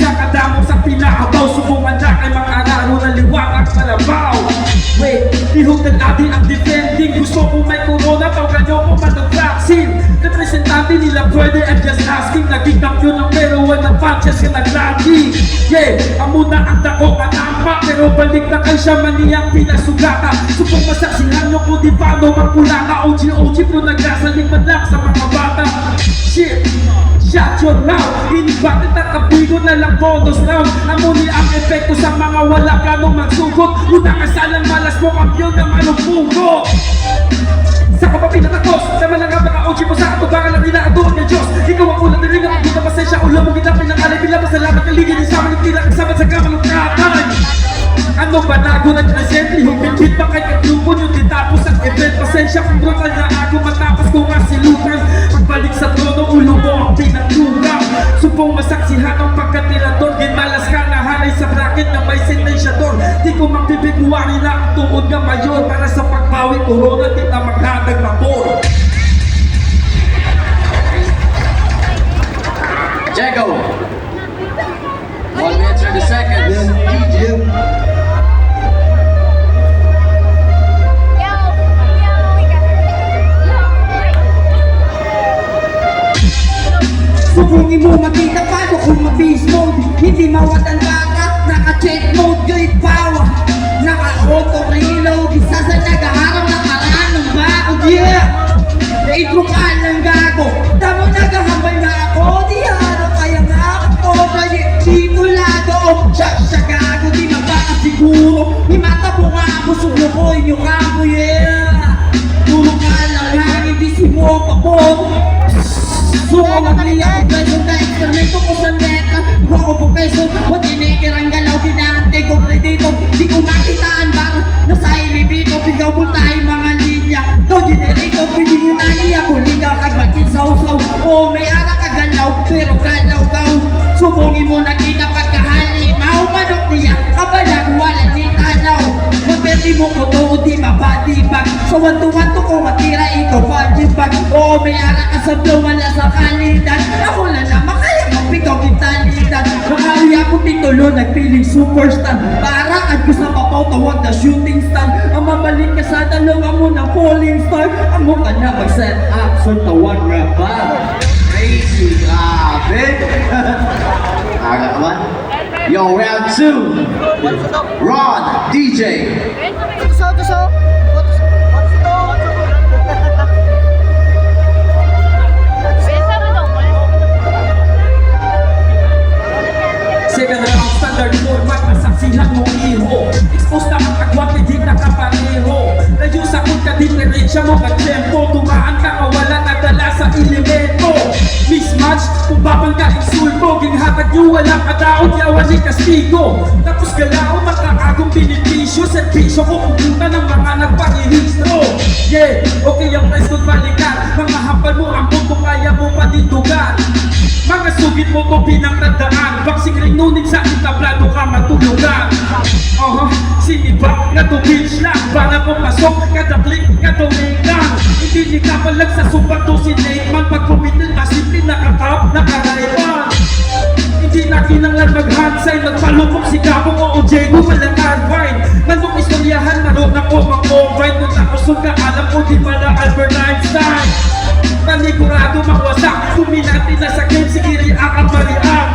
siya kadamo sa pinahabaw. Subukan na kay mga araro na liwanag malabaw. Wait, lihog ng atin ang defending. Gusto ko may corona, tawagan nyo ko matag-vaccine. Representante nila pwede at just asking. Naging kampiyon ng pero walang punches ka naglagi. Yeah, amo na ang dako at ampa. Pero balik na kay siya maniyang pinasugata. Supong masaksihan nyo kung di paano magkulaka. OG po nagkasaling madlak sa mga bata. Shit, shut your mouth. Inibakit at kabigo na lang bonus round. Amo ni ang epekto sa mga wala planong magsugot. Unang kasalang malas mo kampiyon ng anong pugo. Sa kapapinatakos, sama lang nga baka OG mo sa katubangan ng inaatuon ng Diyos. Ikaw ang ulat na rin ang puta pasensya. Ulam mo kita pinangalay bila masalamat ng ligin. Isama ng tila kasama sa kamalungkatan. Ano ba nago nag-present? Lihong bilbit pa kay katlupon yung ditapos ang event. Pasensya kung brutal na ako matapos ko nga si Lucas. Pagbalik sa trono, ulo mo ang pinaglugaw. Supong masaksihan ang pagkatirador. Ginmalas ka na hanay sa bracket na may sentensyador. Di ko magbibigwari na ang tuod nga mayor. Para sa pagbawi corona, di na maghadag na ball. Jago, 1 minute 30 seconds. Subungin mo makita paano kung mag-beast mode. Hindi mawatan baka, naka-check mode, great power. Naka-auto reload, isa sa nag-aharap na karaan ng bakod, yeah. Dahil kung alang gago, damo nagahambal na ako. Di harap kaya nga ako, kaya dito lago. Siya gago, di mabaka siguro. Di matabo nga ako, sulukoy nyo kamo, yeah. Tulong ka lang hangin, di simuong papot. Suko magaliya ko peso na eksperimento ko sa neta. Ako po peso, what tinikirang galaw, ginante ko kredito. Di ko makitaan baka nasa ilibito. Bigaw mo tayo mga linya. No generito, pwede nyo na niya. Kuligaw kagbakin sa usaw. O may ara kagalaw, pero galaw-gaw. Subungin mo na kita pagkahali. Maumanok niya, kabalag wala di tanaw. Magpeti mo ko to, di mabadibag. Sa wanto-wanto ko matira ito, badibag. O may ara ka sa blow, wala sa kalitan. Ako na naman kaya magpikaw kitalitan. Nakari ako titulo, nagpiling superstar. Para at ko sa papaw, tawag na shooting star. Ang mamalik ka sa dalawa mo na falling star. Amo ka na mag-set up, so tawag nga ba? Crazy, grabe. Aga naman. Yo, round 2. Ron, DJ. Second round, standard format, masaksihan mong iho. Expose na ang agwat, hindi nakapareho. Layo sa kung ka-differensya mo ka-tempo. Tumaan ka, kawalan na dala sa elemento. Mismatch, kung babang ka insulto. Ginhatag nyo, walang kadaot, yawan ni kastigo. Tapos galao, makakagong benepisyo. Servisyo ko, pupunta ng mga nagparehistro. Yeah, okay ang price kung balikan. Mga hapal mo, ang mundo kaya mo panindugan. Mga sugit mo ko pinangtandaan. Baksing ring nunit sa itablado ka matulugan. Sinibak na to bitch lang. Para pumasok, kada click, kada megang. Hindi ni kapalag sa subat to si Neyman. Pag kumitin na simple nakatap, nakaraipan. Hindi na kinanglan mag-handsay. Nagpalupok si Gabong o Diego walang advine. Nanong istoryahan, naroon ako mag-combine. Nung nakusog ka, alam ko di pala Albert Einstein. Panigurado mawasak, kuminati na sa game, sige react ang mariak.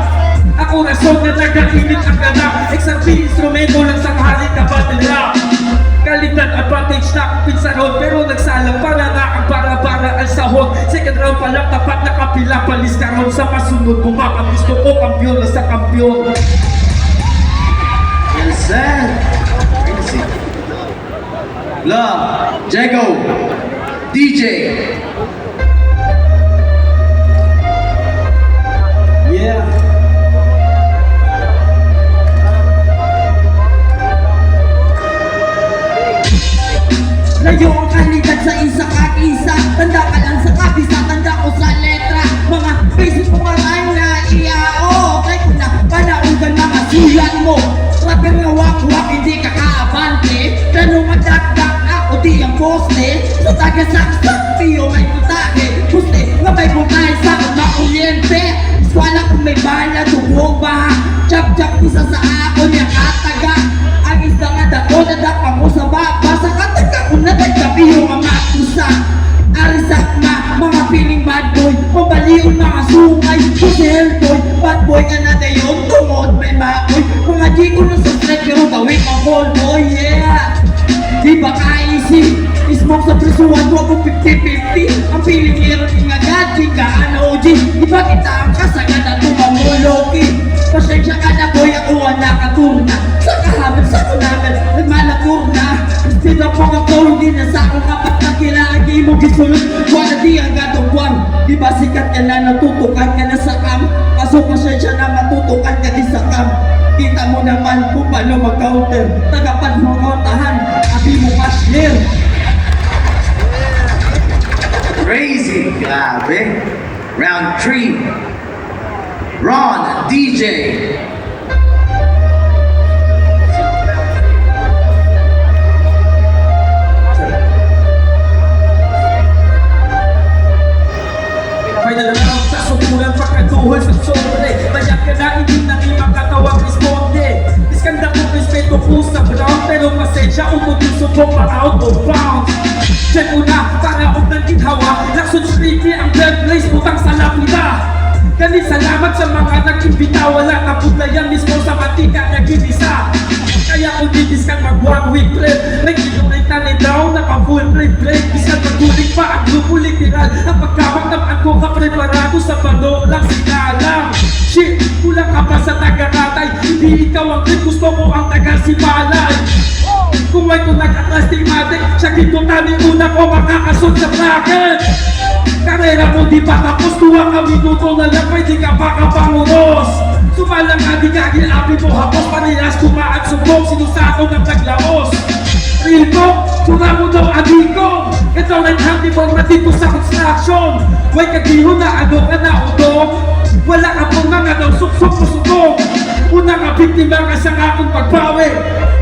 Ako rason na nag-init ang ganap, XRP instrumento lang sa kahalik na battle rap. Kaligtan advantage na kupit sa road, pero nagsalang para na ang para-para ang sahod. Second round pa lang, tapat na kapila, palis ka round sa masunod. Bumakan gusto ko, kampiyon na sa kampiyon. Yes, sir. Crazy. Love, Jago, DJ. Yeah. Layo ang kalidad sa isa at isa. Tanda ka lang sa kabisa, tanda ko sa letra. Mga basic mo marang na iao. Try ko na panaugan mga sulat mo. Rapper nga wak-wak, hindi ka kaabante. Tanong madagdag ako di ang poste. Sa taga-saksak, piyo may putake. Puste, nga may putake sa mga kuryente. Eskwala kung may bala, tubog baha. Jack isa sa ako niya kataga. Ang isda nga dako na dapa ko sa baba. Sa kataga ko na nagkapi yung mga kusa. Arisak na mga piling bad boy. Pabaliw mga sungay. Kasi hellboy, bad boy ka na dayon. Tungod may makoy. Mga G ko na sa street pero gawin ang call boy, yeah. Di ba ka-easy? Smoke sa prisuan mo ako 50-50. Ang piling meron yung agad, chika ano OG. Di ba kita ang kasagad at tumamuloki? Pasensya ka na boy, ako ang nakaturna. Sa kahaman sa kunagan, nagmalakur na. Sila po ako, hindi na sa akong kapat na kilagi mo gisulot. Wala di ang gatong di ba sikat ka na natutukan ka na sa kam? Kaso pasensya na matutukan ka di sa kam. Kita mo naman kung paano mag-counter. Tagapan mo kauntahan, abi mo cashier. Crazy. Grabe. Round 3. Ron, DJ. Final round sa subulan pagkaduhol sa sobre. Bayak ka na hindi na ni makatawag responde. Iskanda ko respeto po sa ground. Pero pasensya umutin subok pa out of bounds. Check mo na para og nang ginhawa. Lakson streety ang third place putang sa lapida. Ganit salamat sa mga nag-imbita. Wala na pudlayan mismo sa matika na ginisa. Kaya kung didiskan mag-1 week trip. Nag-inulit na ni down, naka-full trip break. Biskan magtulig pa ang grupo literal. Ang pagkabang ako kapreparado sa pano lang sinalang. Shit, kulang ka pa sa taga-ratay. Hindi ikaw ang trip, gusto ko ang taga-sibalay. Kung may kung nag-atlastigmatic, siya dito tani una ko makakasot sa bracket. Karera mo di pa tapos, 2 ka minuto na lang, pwede ka pa kapanguros. Sumalang ka di kagilapi mo hapos, panilas kumaan subong, sinusako ng naglaos. Real talk, sura mo daw adiko. Ito na hindi mo dito sa construction. Way kagihon na ano ka na udong. Wala ka pong mga daw suksok sa sugong. Una nga biktima ka sa akong pagbawi.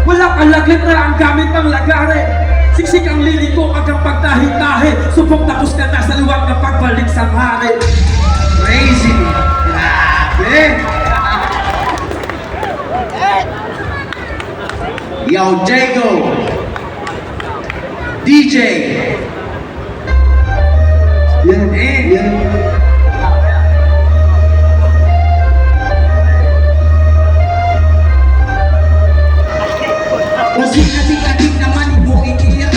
Wala ka laglit na ang gamit ng lagare. Siksik ang liliko hanggang pagtahi-tahi. Subok tapos ka na sa luwag na pagbalik sa mare. Crazy. Grabe. Yo, Jago. DJ. Kasi adik-adik naman ibo itira.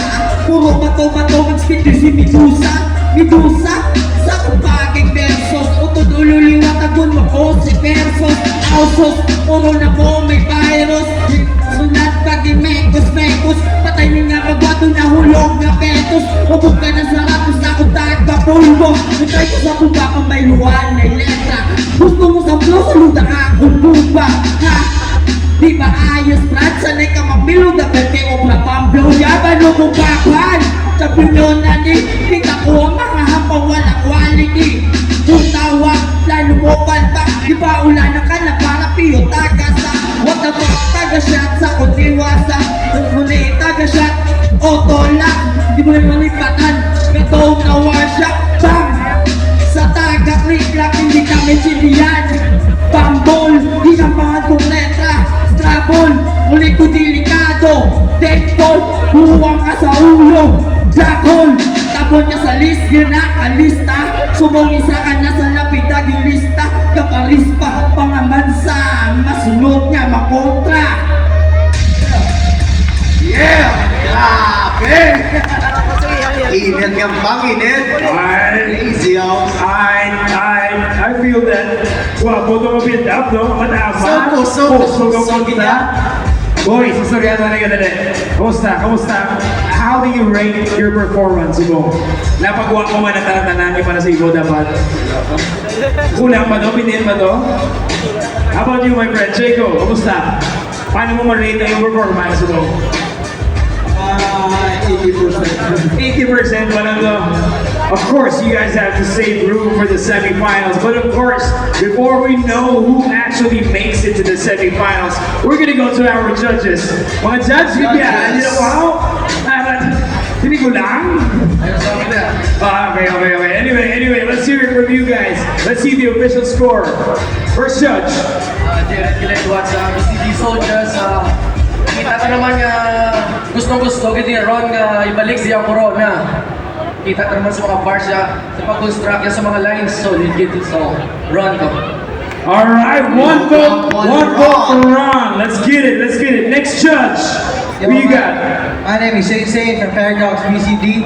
Puro bato-bato mag-spit si Medusa. Medusa, sa kupaging versos. Utudululiwat agun mo ko si versos. Ausos, puro na po may virus. Sunat kagi mekos-mekos. Patay niya magwato na hulog na petos. Hubog ka na sa rapos na kutak ka pulbo. Nagtry ko sa kuba kang may luwan na letra. Gusto mo sa flow, saluda ka akong buba. Ha? Di ba ayos Brad? Sanay ka magbilog na pwede o napamblow. Yaban o bubaban. Sa pinyon na ni kita ko ang mga hapang walang quality. Kung tawag, lalo mo palpak. Di ba ulan ka na para piyo tagasa. What the fuck, taga-shot sa kontiwasa. Kung huli, taga-shot, auto-lock. Di mo rin malipatan, katong na workshop. Bang! Sa taga-click-lock, hindi kami siniyan. Pambol, di na mga kong letra. Scrabble, muli ko delikado. Deadball, buwang ka sa ulo. Black hole, tapon niya sa list, ginakalista. Sumungisa ka na sa lapida, gilista. Kaparispa, pangamansa. Masunod niya, makontra. Yeah! Grabe! Init ka bang init? Crazy, yo. I feel that. Well, both of it up, no? So kita. Boys, istorya na rin ganun. Kamusta? How do you rate your performance, Ibo? Napagawa ko man ang tanan-tanan para sa Ibo dapat. Kulang ba to? Pinin ba to? How about you, my friend? Jaco, kamusta? Paano mo ma-rate ang performance, Ibo? 80%. 80%, one of them. Of course, you guys have to save room for the semifinals. But of course, before we know who actually makes it to the semifinals, we're gonna go to our judges. Mga judges, you know, wow! Hindi ko lang? Okay. Anyway, let's hear it from you guys. Let's see the official score. First judge. Jared Gillette, Soldiers. Kita ka naman nga gustong-gusto gid ni Ron nga ibalik siya corona. Kita ka naman sa mga bars siya sa pag-construct niya sa mga lines. Solid gid so Ron ko. All right, one vote for Ron. Let's get it. Next judge, who you got? My name is Sensei from Paradox BCD.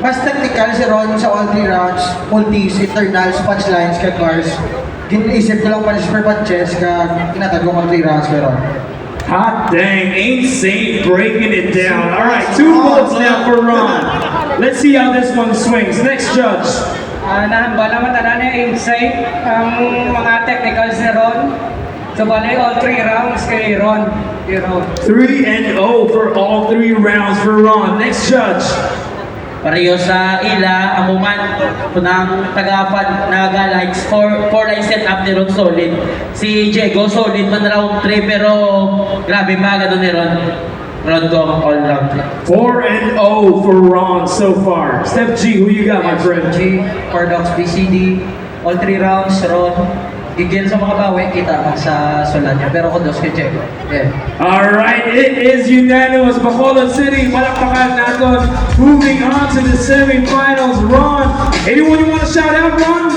Mas technical si Ron sa all three rounds, multis, internals, punchlines, kag cars. Ginaisip ko lang pa super punches kag kinatago ko 3 rounds kay Ron. Hot dang, Ain't Saint breaking it down. All right, 2 votes now for Ron. Let's see how this one swings. Next judge. Nahambala matanan niya insight ang mga technicals ni Ron. So bali all 3 rounds kay Ron. 3-0 for all 3 rounds for Ron. Next judge. Pareho sa ila, amuman ng tagapan nag-likes 4 line set up ni Ron solid. Si Diego solid man round 3 pero grabe baga doon ni Ron. Ron go all round. 4-0 for Ron so far. Step G, who you got, my friend? G, Paradox BCD, all 3 rounds, Ron. Gigil sa mga bawi, kita man sa sulat niya. Pero kudos kay Checo. Yeah. All right, it is unanimous. Bacolod City, palakpakan natin. Moving on to the semifinals. Ron, anyone you want to shout out, Ron?